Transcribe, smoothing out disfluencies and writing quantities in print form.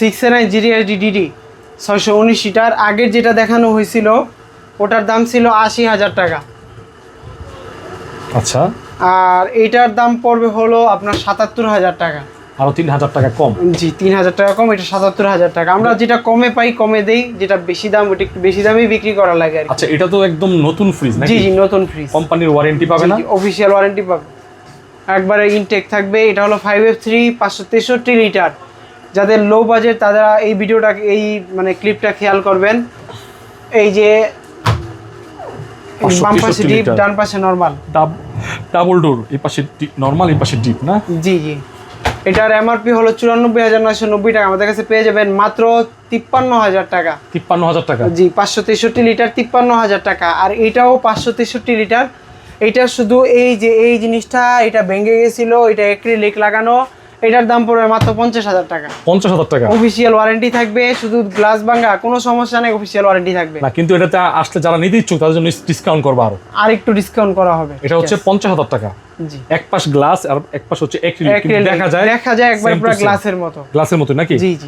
679 GTHD DD 619 seater. আগের যেটা দেখানো হয়েছিল ওটার দাম ছিল 80,000 টাকা। আচ্ছা, আর এইটার দাম পড়বে হলো আপনার 77,000 টাকা। আরো 3,000 টাকা কম। জি, 3,000 টাকা কম, এটা 77,000 টাকা। আমরা যেটা কমে পাই কমে দেই, যেটা বেশি দাম ওটা একটু বেশি দামেই বিক্রি করা লাগে আর কি। আচ্ছা, এটা তো একদম নতুন ফ্রিজ নাকি? জি জি, নতুন ফ্রিজ, কোম্পানির ওয়ারেন্টি পাবে না? অফিশিয়াল ওয়ারেন্টি পাবে, একবারে ইনটেক থাকবে। এটা হলো 5F3 563 লিটার। যাদের লো বাজেট তারা এই ভিডিওটা, এই মানে ক্লিপটা খেয়াল করবেন। এই যে বাম পাশে ডিপ, ডান পাশে নরমাল, ডাবল ডোর, এই পাশে নরমাল, এই পাশে ডিপ না? জি জি। এটার এমআরপি হলো 94,990 টাকা। আমাদের কাছে পেয়ে যাবেন মাত্র 53,000 টাকা। 53,000 টাকা? জি, 563 লিটার 53,000 টাকা। আর এটাও 563 লিটার। এটা শুধু এই যে এই জিনিসটা এটা ভেঙে গেছিল, এটা অ্যাক্রিলিক লাগানো, এটার দাম পড়বে মাত্র 50,000 টাকা। 50,000 টাকা? অফিশিয়াল ওয়ারেন্টি থাকবে, শুধু গ্লাস ভাঙা কোনো সমস্যা নেই, অফিশিয়াল ওয়ারেন্টি থাকবে। না, কিন্তু এটাতে আসলে যারা নিতে ইচ্ছুক তাদের জন্য ডিসকাউন্ট করবে আরো। আর একটু ডিসকাউন্ট করা হবে। এটা হচ্ছে 50,000 টাকা। জি, এক পাশ গ্লাস আর এক পাশ হচ্ছে অ্যাক্রিলিক, দেখা যায় একবার পুরো গ্লাসের মতো। গ্লাসের মতো নাকি? জি জি।